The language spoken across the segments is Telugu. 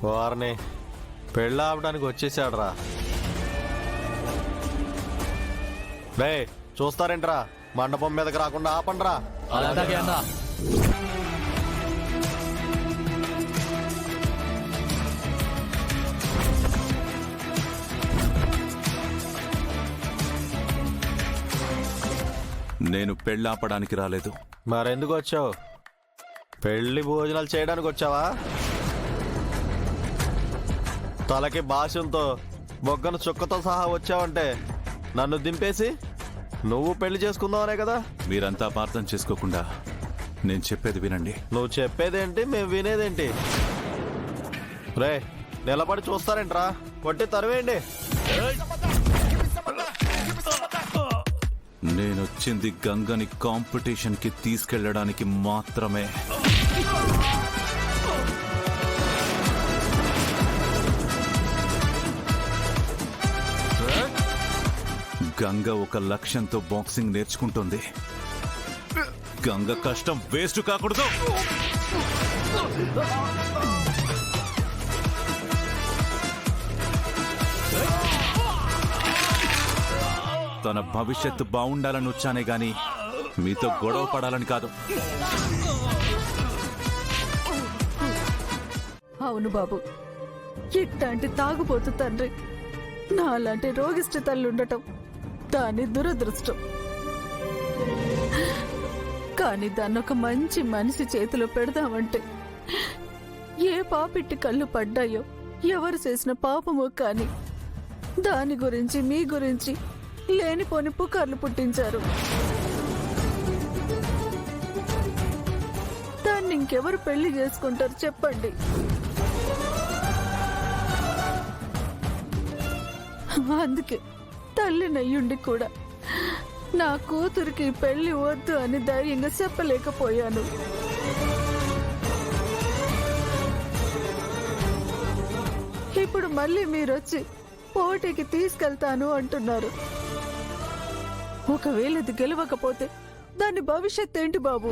వారిని పెళ్ళి ఆపడానికి వచ్చేసాడురా. రే చూస్తారేంట్రా, మండపం మీదకి రాకుండా ఆపండ్రా. అలాగే అన్నా. నేను పెళ్ళాపడానికి రాలేదు. మరెందుకు వచ్చావు? పెళ్లి భోజనాలు చేయడానికి వచ్చావా? తలకి భాషంతో బొగ్గన చుక్కతో సహా వచ్చావంటే నన్ను దింపేసి నువ్వు పెళ్లి చేసుకుందావనే కదా. మీరంతా అపార్థం చేసుకోకుండా నేను చెప్పేది వినండి. నువ్వు చెప్పేదేంటి, మేము వినేదేంటి? రే నిలబడి చూస్తారేంట్రా, కొట్టి తరివేయండి. నేనొచ్చింది గంగని కాంపిటీషన్ కి తీసుకెళ్లడానికి మాత్రమే. గంగ ఒక లక్ష్యంతో బాక్సింగ్ నేర్చుకుంటుంది. గంగ కష్టం వేస్ట్ కాకూడదు. తన భవిష్యత్తు బాగుండాలని వచ్చానే గాని మీతో గొడవ పడాలని కాదు. అవును బాబు, ఇట్లాంటి తాగుబోతు తండ్రి నాలాంటి రోగిష్టి తల్లుండటం దాని దురదృష్టం. కానీ దాన్ని ఒక మంచి మనిషి చేతిలో పెడదామంటే ఏ పాపిట్టి కళ్ళు పడ్డాయో, ఎవరు చేసిన పాపమో కాని దాని గురించి మీ గురించి లేనిపోని పుకార్లు పుట్టించారు. దాన్ని ఇంకెవరు పెళ్లి చేసుకుంటారు చెప్పండి? అందుకే తల్లినయ్యుండి కూడా నా కూతురికి పెళ్లి వద్దు అని ధైర్యంగా చెప్పలేకపోయాను. ఇప్పుడు మళ్ళీ మీరొచ్చి పోటీకి తీసుకెళ్తాను అంటున్నారు. ఒకవేళ ఇది గెలవకపోతే దాని భవిష్యత్ ఏంటి బాబు?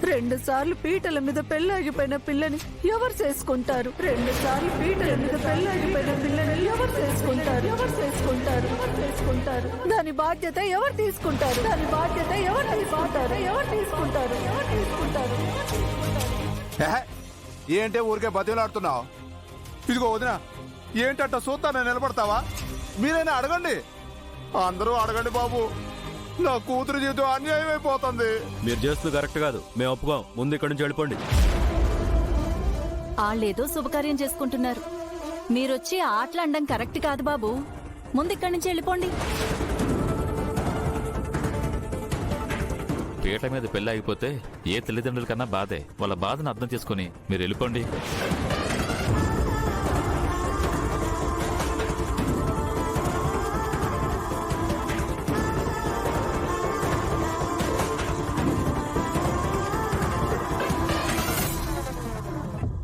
2 సార్లు పీటల మీద పెళ్ళాగిపోయిన పిల్లని ఎవరు చేసుకుంటారు? 2 సార్లు పీటల మీద పెళ్ళాగిపోయిన పిల్లని ఎవరు చేసుకుంటారు? ఎవరు చేసుకుంటారు? ఎవరు చేసుకుంటారు? దాని బాధ్యత ఎవరు తీసుకుంటారు? దాని బాధ్యత ఎవరు తీసుకుంటారు? ఎవరు తీసుకుంటారు? ఎవరు తీసుకుంటారు? ఏంటే ఊరికే బతిలాడుతున్నావు? ఇదిగో వదిన, ఏంటట్ట చూస్తాను నిలబడతావా? మీరైనా అడగండి, అందరూ అడగండి బాబు. నా కూతురు జీవితం అన్యాయం అయిపోతుంది. మీరు చేస్తుంది కరెక్ట్ కాదు, మేము ఒప్పుకోం. ముందు ఇక్కడి నుంచి వెళ్ళిపోండి. వాళ్ళేదో శుభకార్యం చేసుకుంటున్నారు, మీరొచ్చి ఆటలాడడం కరెక్ట్ కాదు బాబు. ముందు ఇక్కడి నుంచి వెళ్ళిపోండి. పీట మీద పెళ్లి అయిపోతే ఏ తల్లిదండ్రుల కన్నా బాధే. వాళ్ళ బాధను అర్థం చేసుకుని మీరు వెళ్ళిపోండి.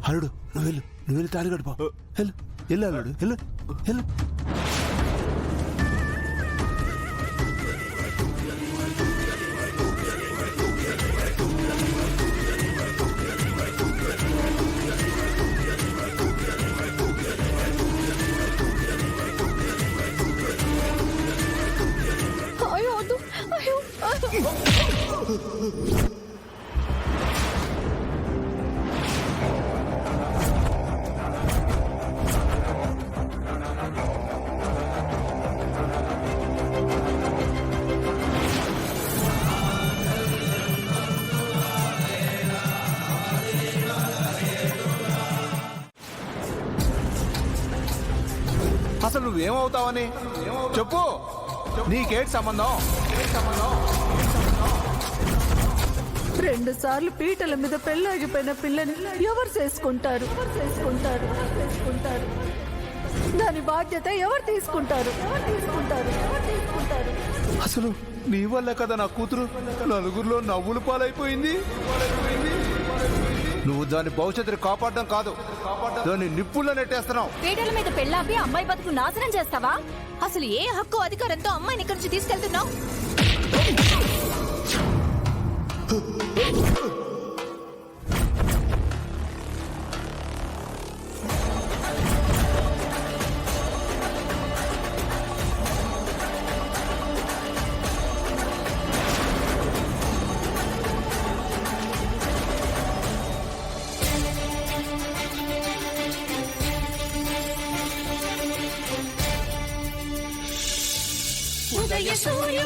అల్లుడు నువ్వు వెళ్ళి తాళి కడుపో. వెళ్ళు వెళ్ళు అల్లుడు, వెళ్ళు వెళ్ళు. అయ్యో వద్దు, అయ్యో. అసలు నువ్వేమవుతావని చెప్పు. నీకేటి సంబంధం? 2 సార్లు పీటల మీద పెళ్ళాగిపోయిన పిల్లని ఎవరు చేసుకుంటారు? ఎవరు చేసుకుంటారు? ఎవరు చేసుకుంటారు? దాని బాధ్యత ఎవరు తీసుకుంటారు? ఎవరు తీసుకుంటారు? ఎవరు తీసుకుంటారు? అసలు నీ వల్ల కదా నా కూతురు నలుగురిలో నవ్వులు పాలైపోయింది. నువ్వు దాని భవిష్యత్తుని కాపాడడం కాదు, దాన్ని నిప్పుల్లో నెట్టేస్తున్నావు. పీటల మీద పెళ్ళాపి అమ్మాయి బతుకు నాశనం చేస్తావా? అసలు ఏ హక్కు అధికారంతో అమ్మాయిని ఇక్కడి నుంచి తీసుకెళ్తున్నావు?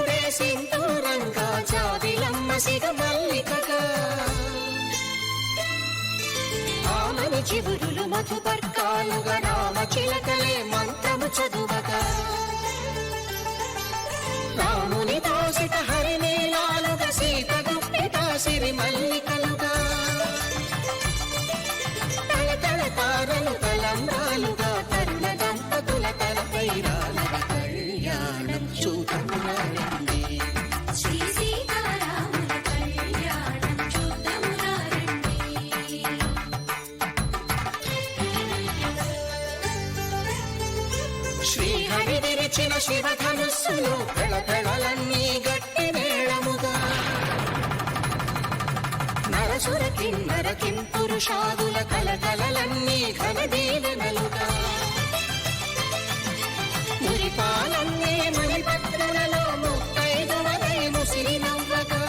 రాముడే సింధూరంగా జాబిలమ్మ సిగ మల్లికగా ఆమని చివురులు మధుపర్కాలుగా రామ చిలకలే మంత్రము చదువగా రాముని దోసిట హరినీలాలుగా సీత గుప్పిట సిరి మల్లికలుగా తల తల తారలు తలంబ్రాలుగా తరుణ దంపతుల తలపై రాలగా కళ్యాణం చూడమునండి శ్రీ సీతారాముల కళ్యాణం చూడమునండి శ్రీహరి విరిచిన శివధనుస్సులు పెళపెళలన్నీ గట్టి మేళముగా నరసుర కిన్నర కింపురుషాదుల కలకలలన్నీ ఘన దీవెనలుగా మురిపాలన్నీ మణిపత్రులలో ముత్తైదువదై ముసిరి నవ్వగా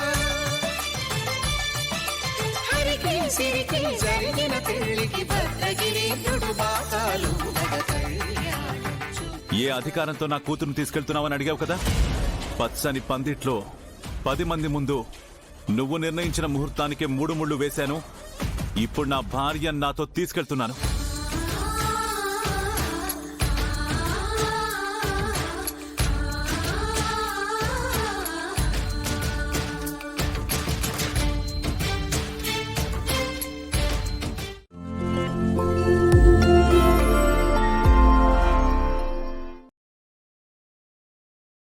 హరికి సిరికి జరిగిన పెళ్లికి భద్రగిరీంద్రుడు బాకాలు ఏ అధికారంతో నా కూతురుని తీసుకెళ్తున్నావని అడిగావు కదా? పచ్చని పందిట్లో 10 మంది ముందు నువ్వు నిర్ణయించిన ముహూర్తానికి 3 ముళ్ళు వేశాను. ఇప్పుడు నా భార్య నాతో తీసుకెళ్తున్నాను.